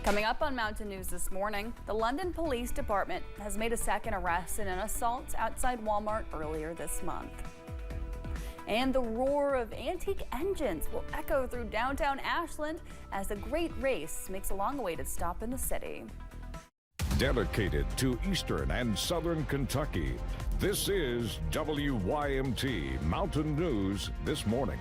Coming up on Mountain News this morning, the London Police Department has made a second arrest in an assault outside Walmart earlier this month. And the roar of antique engines will echo through downtown Ashland as the Great Race makes a long-awaited stop in the city. Dedicated to Eastern and Southern Kentucky, this is WYMT Mountain News this morning.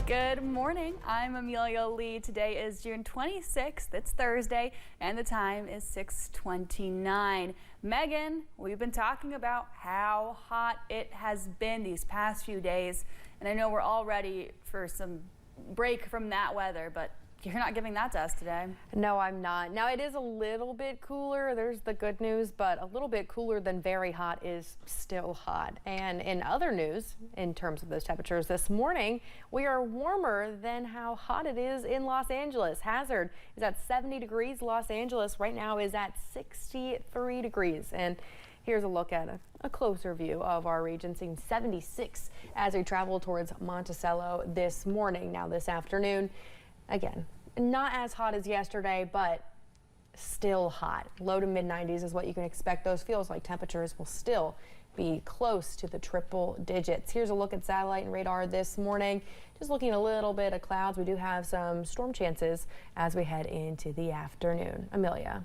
Good morning. I'm Amelia Lee. Today is June 26th. It's Thursday, and the time is 6:29. Megan, we've been talking about how hot it has been these past few days, and I know we're all ready for some break from that weather, but you're not giving that to us today. No, I'm not. Now, it is a little bit cooler. There's the good news, but a little bit cooler than very hot is still hot. And in other news, in terms of those temperatures this morning, we are warmer than how hot it is in Los Angeles. Hazard is at 70 degrees. Los Angeles right now is at 63 degrees. And here's a look at a closer view of our region, seeing 76 as we travel towards Monticello this morning. Now, this afternoon, again, not as hot as yesterday, but still hot. Low to mid 90s is what you can expect. Those feels like temperatures will still be close to the triple digits. Here's a look at satellite and radar this morning. Just looking a little bit of clouds. We do have some storm chances as we head into the afternoon. Amelia.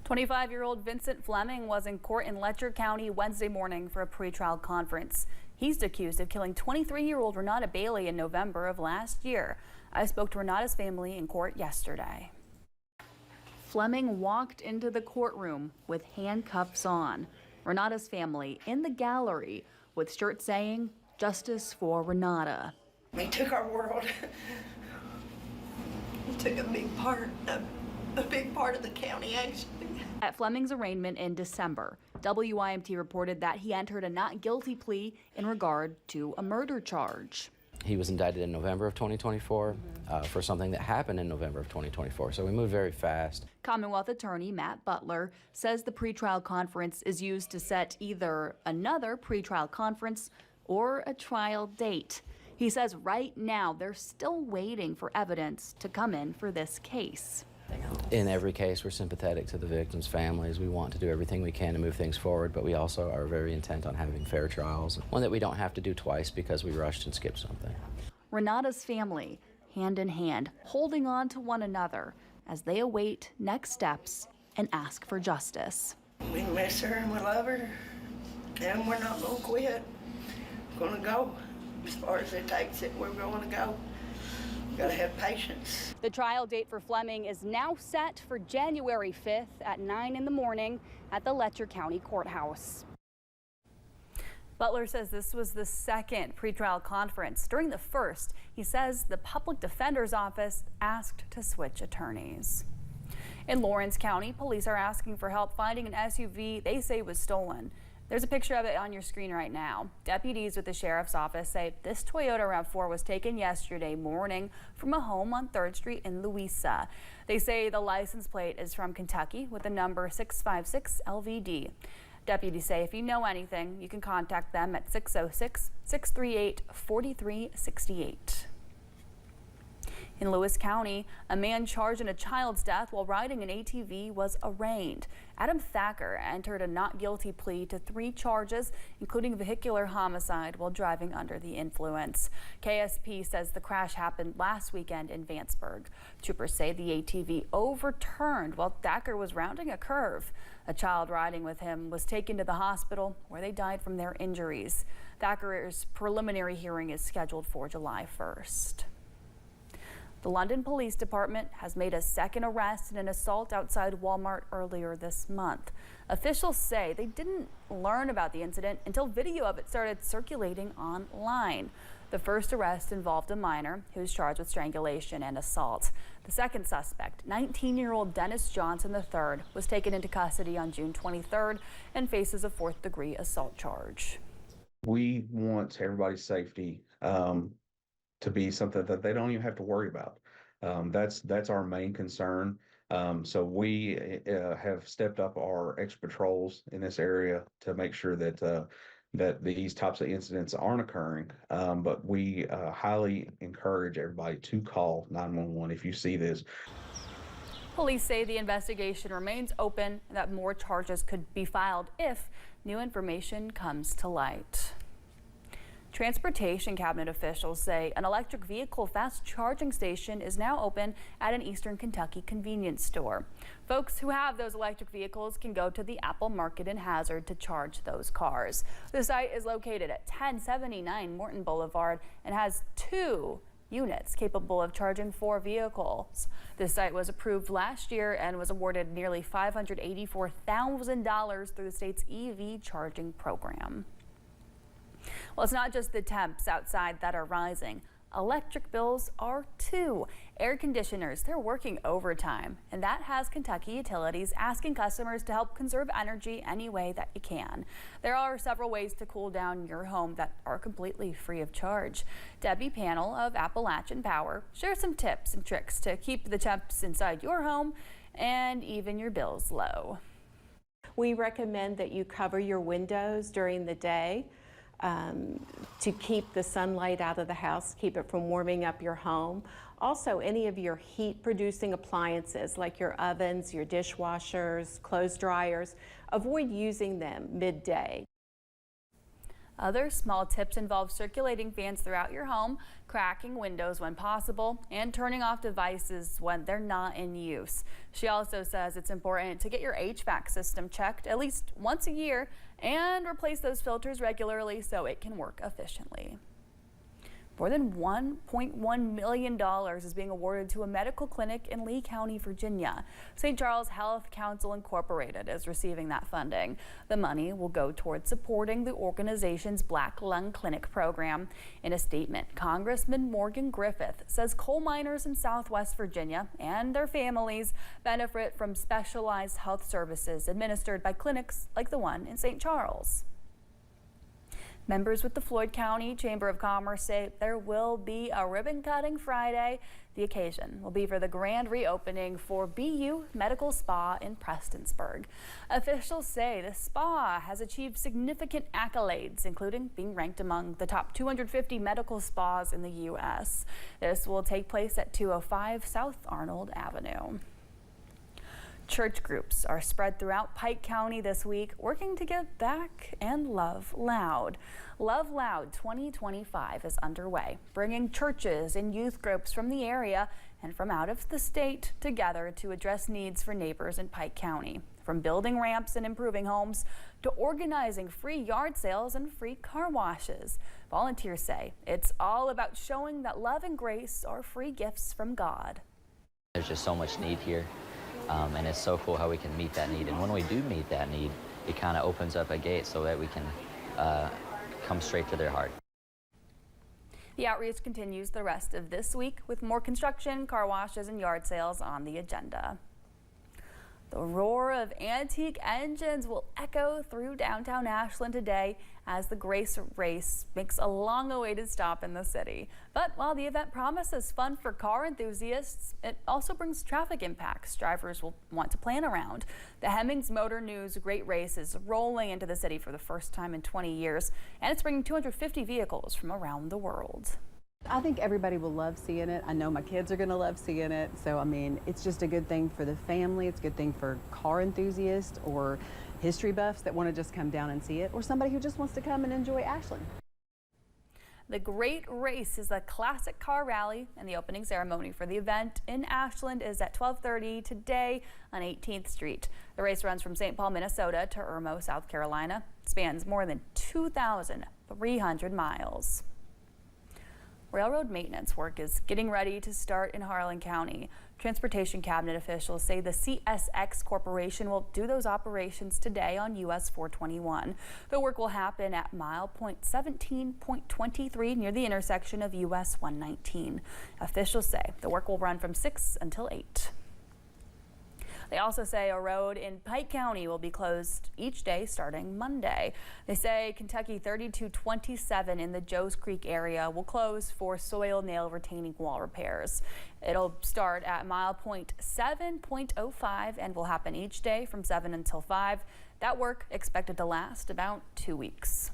25-year-old Vincent Fleming was in court in Lecher County Wednesday morning for a pretrial conference. He's accused of killing 23-year-old Renata Bailey in November of last year. I spoke to Renata's family in court yesterday. Fleming walked into the courtroom with handcuffs on. Renata's family in the gallery with shirts saying, "Justice for Renata." He took our world. He took a big part of the county, actually. At Fleming's arraignment in December, WYMT reported that he entered a not guilty plea in regard to a murder charge. He was indicted in November of 2024 for something that happened in November of 2024, so we moved very fast. Commonwealth attorney Matt Butler says the pretrial conference is used to set either another pretrial conference or a trial date. He says right now they're still waiting for evidence to come in for this case. In every case, we're sympathetic to the victims' families. We want to do everything we can to move things forward, but we also are very intent on having fair trials, one that we don't have to do twice because we rushed and skipped something. Renata's family, hand in hand, holding on to one another as they await next steps and ask for justice. We miss her and we love her, and we're not going to quit. We're going to go as far as it takes it. We're going to go. Gotta have patience. The trial date for Fleming is now set for January 5th at 9 in the morning at the Lecher County Courthouse. Butler says this was the second pretrial conference. During the first, he says the public defender's office asked to switch attorneys. In Lawrence County, police are asking for help finding an SUV they say was stolen. There's a picture of it on your screen right now. Deputies with the sheriff's office say this Toyota RAV4 was taken yesterday morning from a home on 3rd Street in Louisa. They say the license plate is from Kentucky with the number 656 LVD. Deputies say if you know anything, you can contact them at 606-638-4368. In Lewis County, a man charged in a child's death while riding an ATV was arraigned. Adam Thacker entered a not guilty plea to 3 charges, including vehicular homicide while driving under the influence. KSP says the crash happened last weekend in Vanceburg. Troopers say the ATV overturned while Thacker was rounding a curve. A child riding with him was taken to the hospital where they died from their injuries. Thacker's preliminary hearing is scheduled for July 1st. The London Police Department has made a second arrest in an assault outside Walmart earlier this month. Officials say they didn't learn about the incident until video of it started circulating online. The first arrest involved a minor who was charged with strangulation and assault. The second suspect, 19-year-old Dennis Johnson III, was taken into custody on June 23rd and faces a 4th-degree assault charge. We want everybody's safety to be something that they don't even have to worry about. That's our main concern. So we have stepped up our extra patrols in this area to make sure that that these types of incidents aren't occurring. But we highly encourage everybody to call 911 if you see this. Police say the investigation remains open and that more charges could be filed if new information comes to light. Transportation cabinet officials say an electric vehicle fast charging station is now open at an Eastern Kentucky convenience store. Folks who have those electric vehicles can go to the Apple Market in Hazard to charge those cars. The site is located at 1079 Morton Boulevard and has 2 units capable of charging 4 vehicles. This site was approved last year and was awarded nearly $584,000 through the state's EV charging program. Well, it's not just the temps outside that are rising. Electric bills are too. Air conditioners, they're working overtime, and that has Kentucky Utilities asking customers to help conserve energy any way that you can. There are several ways to cool down your home that are completely free of charge. Debbie Panel of Appalachian Power shares some tips and tricks to keep the temps inside your home and even your bills low. We recommend that you cover your windows during the day to keep the sunlight out of the house, keep it from warming up your home. Also, any of your heat-producing appliances like your ovens, your dishwashers, clothes dryers, avoid using them midday. Other small tips involve circulating fans throughout your home, cracking windows when possible, and turning off devices when they're not in use. She also says it's important to get your HVAC system checked at least once a year and replace those filters regularly so it can work efficiently. More than $1.1 million is being awarded to a medical clinic in Lee County, Virginia. St. Charles Health Council Incorporated is receiving that funding. The money will go towards supporting the organization's Black Lung Clinic program. In a statement, Congressman Morgan Griffith says coal miners in Southwest Virginia and their families benefit from specialized health services administered by clinics like the one in St. Charles. Members with the Floyd County Chamber of Commerce say there will be a ribbon cutting Friday. The occasion will be for the grand reopening for BU Medical Spa in Prestonsburg. Officials say the spa has achieved significant accolades, including being ranked among the top 250 medical spas in the U.S. This will take place at 205 South Arnold Avenue. Church groups are spread throughout Pike County this week, working to give back and love loud. Love Loud 2025 is underway, bringing churches and youth groups from the area and from out of the state together to address needs for neighbors in Pike County. From building ramps and improving homes to organizing free yard sales and free car washes. Volunteers say it's all about showing that love and grace are free gifts from God. There's just so much need here. And it's so cool how we can meet that need. And when we do meet that need, it kind of opens up a gate so that we can come straight to their heart. The outreach continues the rest of this week with more construction, car washes, and yard sales on the agenda. The roar of antique engines will echo through downtown Ashland today as the Grace Race makes a long-awaited stop in the city. But while the event promises fun for car enthusiasts, it also brings traffic impacts drivers will want to plan around. The Hemmings Motor News Great Race is rolling into the city for the first time in 20 years, and it's bringing 250 vehicles from around the world. I think everybody will love seeing it. I know my kids are going to love seeing it. So, I mean, it's just a good thing for the family. It's a good thing for car enthusiasts or history buffs that want to just come down and see it, or somebody who just wants to come and enjoy Ashland. The Great Race is a classic car rally, and the opening ceremony for the event in Ashland is at 12:30 today on 18th Street. The race runs from St. Paul, Minnesota to Irmo, South Carolina. It spans more than 2,300 miles. Railroad maintenance work is getting ready to start in Harlan County. Transportation cabinet officials say the CSX Corporation will do those operations today on US 421. The work will happen at mile point 17.23 near the intersection of US 119. Officials say the work will run from 6 until 8. They also say a road in Pike County will be closed each day starting Monday. They say Kentucky 3227 in the Joes Creek area will close for soil nail retaining wall repairs. It'll start at mile point 7.05 and will happen each day from 7 until 5. That work expected to last about 2 weeks.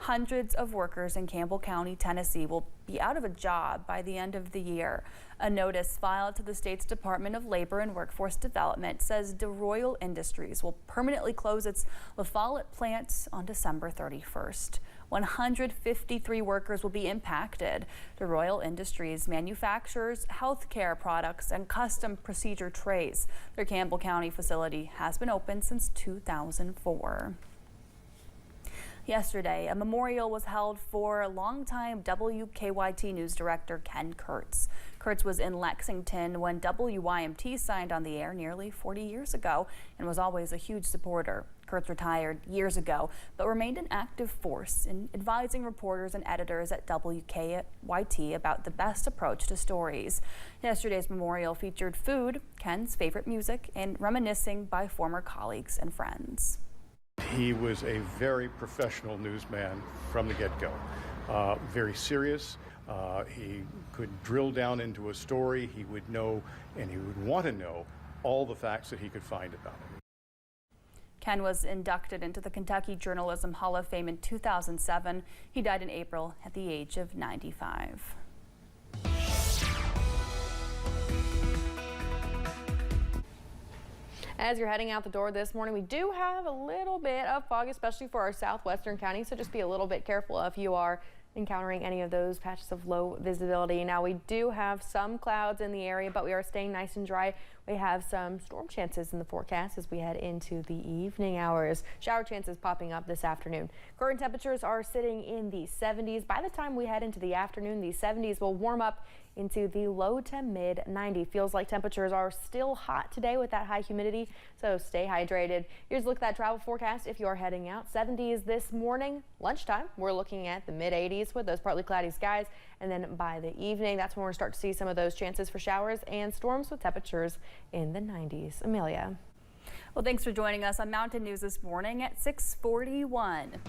Hundreds of workers in Campbell County, Tennessee will be out of a job by the end of the year. A notice filed to the state's Department of Labor and Workforce Development says DeRoyal Industries will permanently close its La Follette plant on December 31st. 153 workers will be impacted. DeRoyal Industries manufactures healthcare products and custom procedure trays. Their Campbell County facility has been open since 2004. Yesterday, a memorial was held for longtime WKYT News Director Ken Kurtz. Kurtz was in Lexington when WYMT signed on the air nearly 40 years ago and was always a huge supporter. Kurtz retired years ago, but remained an active force in advising reporters and editors at WKYT about the best approach to stories. Yesterday's memorial featured food, Ken's favorite music, and reminiscing by former colleagues and friends. He was a very professional newsman from the get-go, very serious. He could drill down into a story. He would know, and he would want to know, all the facts that he could find about it. Ken was inducted into the Kentucky Journalism Hall of Fame in 2007. He died in April at the age of 95. As you're heading out the door this morning, we do have a little bit of fog, especially for our southwestern counties, so just be a little bit careful if you are encountering any of those patches of low visibility. Now, we do have some clouds in the area, but we are staying nice and dry. We have some storm chances in the forecast as we head into the evening hours. Shower chances popping up this afternoon. Current temperatures are sitting in the 70s. By the time we head into the afternoon, the 70s will warm up into the low to mid 90. Feels like temperatures are still hot today with that high humidity, so stay hydrated. Here's a look at that travel forecast if you are heading out. 70s this morning, lunchtime, we're looking at the mid 80s with those partly cloudy skies, and then by the evening, that's when we're start to see some of those chances for showers and storms with temperatures in the 90s. Amelia. Well, thanks for joining us on Mountain News this morning at 6:41.